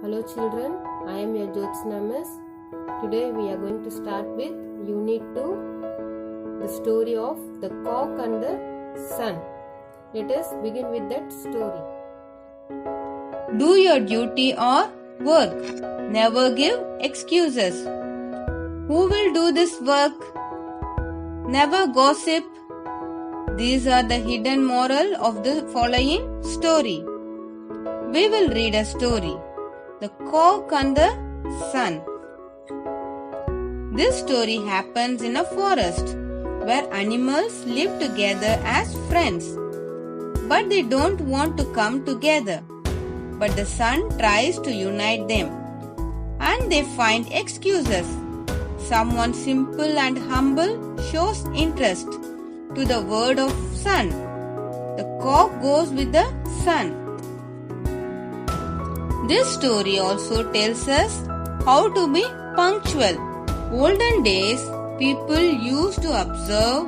Hello children, I am your Jyotsna Miss. Today we are going to start with Unit 2, the story of the cock and the sun. Let us begin with that story. Do your duty or work. Never give excuses. Who will do this work? Never gossip. These are the hidden moral of the following story. We will read a story, The Cock and the Sun. This story happens in a forest where animals live together as friends. But they don't want to come together. But the sun tries to unite them. And they find excuses. Someone simple and humble shows interest to the word of sun. The cock goes with the sun. This story also tells us how to be punctual. Olden days, people used to observe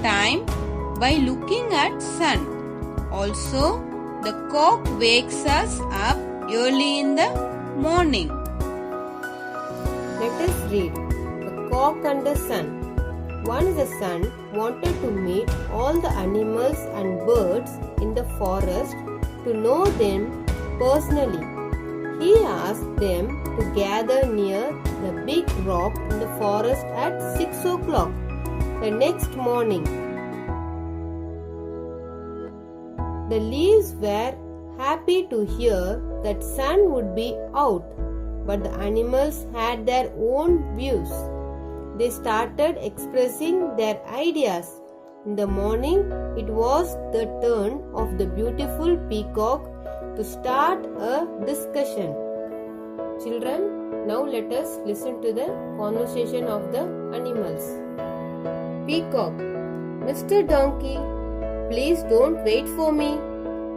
time by looking at sun. Also, the cock wakes us up early in the morning. Let us read The Cock and the Sun. Once the sun wanted to meet all the animals and birds in the forest to know them personally. He asked them to gather near the big rock in the forest at 6 o'clock the next morning. The leaves were happy to hear that sun would be out, but the animals had their own views. They started expressing their ideas. In the morning, it was the turn of the beautiful peacock to start a discussion. Children, now let us listen to the conversation of the animals. Peacock: Mr. Donkey, please don't wait for me.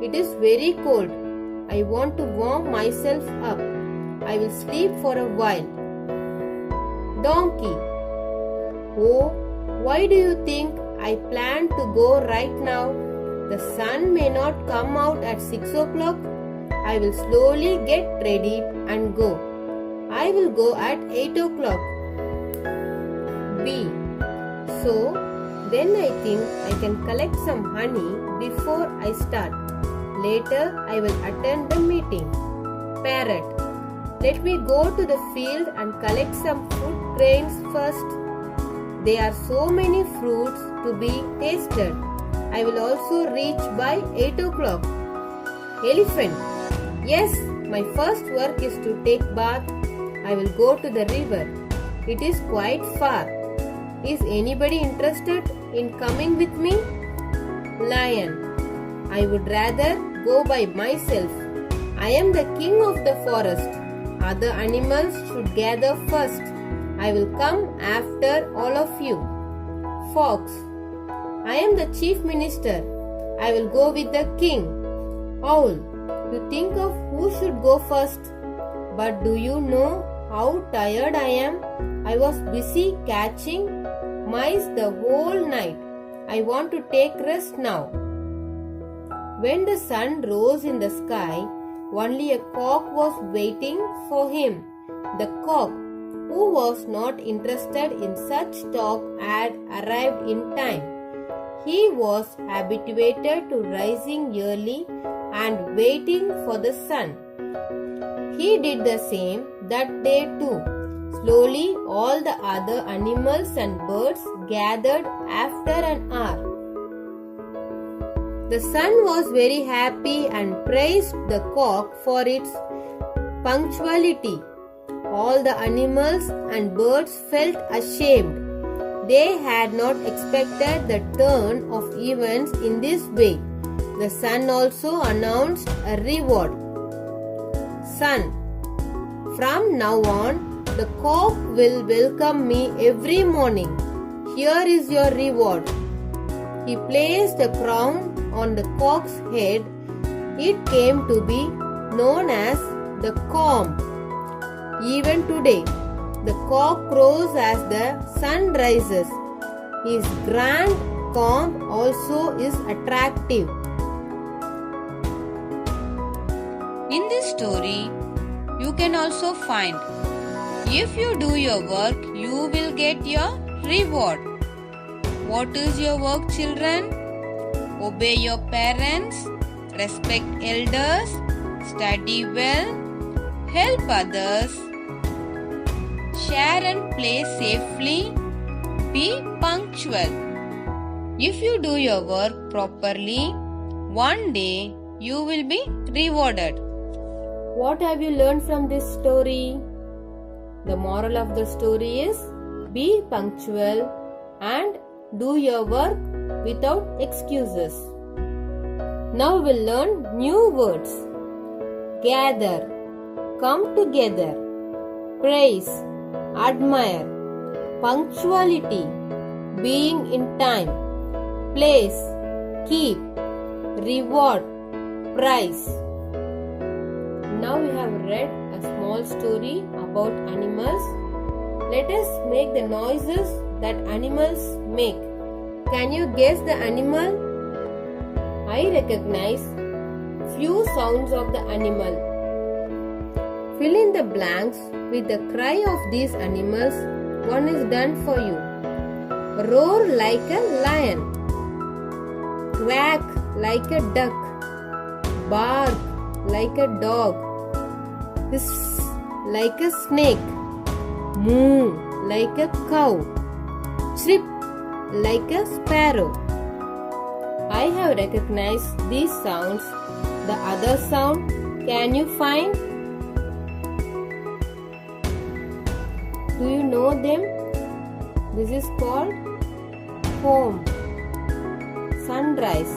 It is very cold. I want to warm myself up. I will sleep for a while. Donkey: Oh, why do you think I plan to go right now? The sun may not come out at 6 o'clock. I will slowly get ready and go. I will go at 8 o'clock. Bee: So, then I think I can collect some honey before I start. Later, I will attend the meeting. Parrot: Let me go to the field and collect some fruit grains first. There are so many fruits to be tasted. I will also reach by 8 o'clock. Elephant: Yes, my first work is to take bath. I will go to the river. It is quite far. Is anybody interested in coming with me? Lion: I would rather go by myself. I am the king of the forest. Other animals should gather first. I will come after all of you. Fox: I am the chief minister. I will go with the king. Owl: You think of who should go first. But do you know how tired I am? I was busy catching mice the whole night. I want to take rest now. When the sun rose in the sky, only a cock was waiting for him. The cock, who was not interested in such talk, had arrived in time. He was habituated to rising early and waiting for the sun. He did the same that day too. Slowly, all the other animals and birds gathered after an hour. The sun was very happy and praised the cock for its punctuality. All the animals and birds felt ashamed. They had not expected the turn of events in this way. The sun also announced a reward. Sun: From now on, the cock will welcome me every morning. Here is your reward. He placed a crown on the cock's head. It came to be known as the comb. Even today, the cock crows as the sun rises. His grand comb also is attractive. In this story, you can also find. If you do your work, you will get your reward. What is your work, children? Obey your parents, respect elders, study well, help others, share and play safely, be punctual. If you do your work properly, one day you will be rewarded. What have you learned from this story? The moral of the story is be punctual and do your work without excuses. Now we'll learn new words. Gather, come together, praise, admire, punctuality, being in time, place, keep, reward, prize. Now we have read a small story about animals. Let us make the noises that animals make. Can you guess the animal? I recognize few sounds of the animal. Fill in the blanks with the cry of these animals. One is done for you. Roar like a lion. Quack like a duck. Bark like a dog. Hiss like a snake. Moo like a cow. Chirp like a sparrow. I have recognized these sounds. The other sound, can you find? Do you know them? This is called home. Sunrise.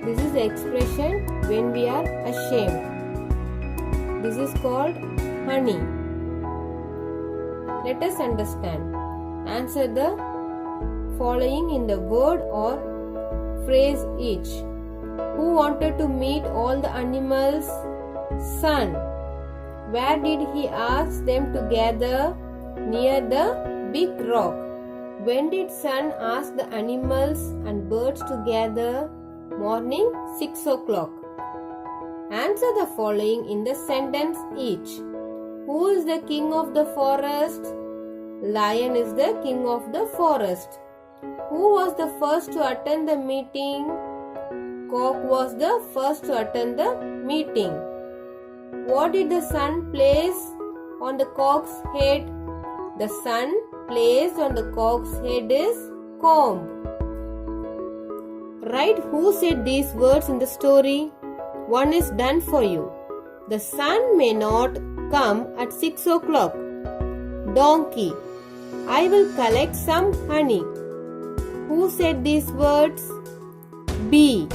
This is the expression when we are ashamed. This is called honey. Let us understand. Answer the following in the word or phrase each. Who wanted to meet all the animals? Sun. Where did he ask them to gather? Near the big rock. When did Sun ask the animals and birds to gather? Morning 6 o'clock. Answer the following in the sentence each. Who is the king of the forest? Lion is the king of the forest. Who was the first to attend the meeting? Cock was the first to attend the meeting. What did the sun place on the cock's head? The sun placed on the cock's head is comb. Write who said these words in the story. One is done for you. The sun may not come at 6 o'clock. Donkey. I will collect some honey. Who said these words? Bee.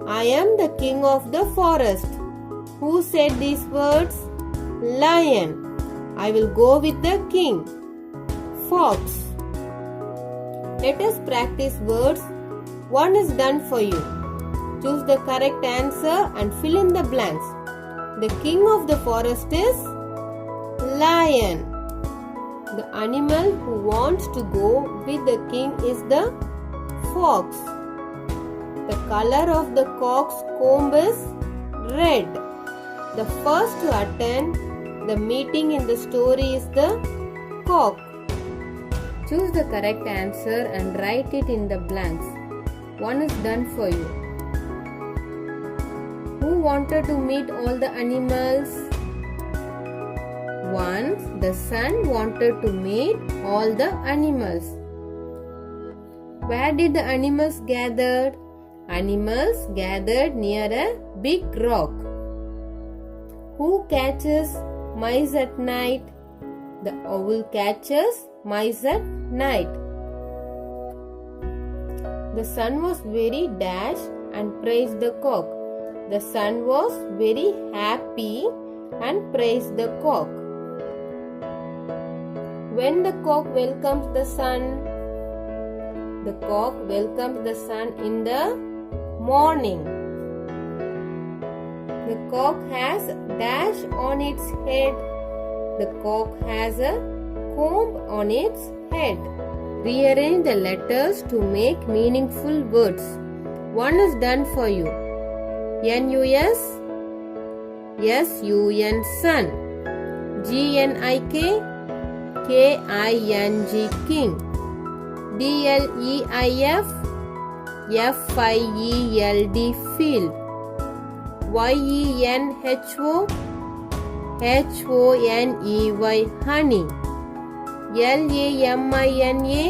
I am the king of the forest. Who said these words? Lion. I will go with the king. Fox. Let us practice words. One is done for you. Choose the correct answer and fill in the blanks. The king of the forest is lion. The animal who wants to go with the king is the fox. The color of the cock's comb is red. The first to attend the meeting in the story is the cock. Choose the correct answer and write it in the blanks. One is done for you. Who wanted to meet all the animals? Once the sun wanted to meet all the animals. Where did the animals gather? Animals gathered near a big rock. Who catches mice at night? The owl catches mice at night. The sun was very dash and praised the cock. The sun was very happy and praised the cock. When the cock welcomes the sun, the cock welcomes the sun in the morning. The cock has a dash on its head. The cock has a comb on its head. Rearrange the letters to make meaningful words. One is done for you. N-U-S, S-U-N sun. G-N-I-K, K-I-N-G king. D-L-E-I-F, F-I-E-L-D field. Y-E-N-H-O, H-O-N-E-Y honey. L-A-M-I-N-A,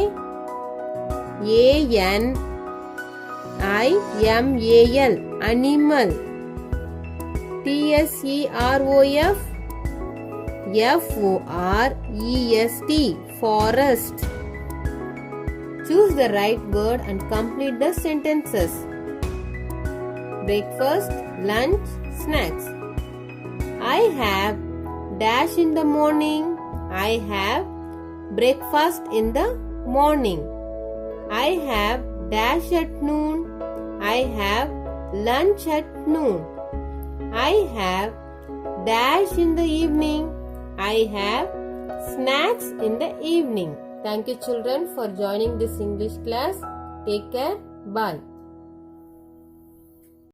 A-N-I-M-A-L animal. T-S-E-R-O-F, F-O-R-E-S-T forest. Choose the right word and complete the sentences. Breakfast, lunch, snacks. I have dash in the morning. I have breakfast in the morning. I have dash at noon. I have lunch at noon. I have dash in the evening. I have snacks in the evening. Thank you children for joining this English class. Take care. Bye.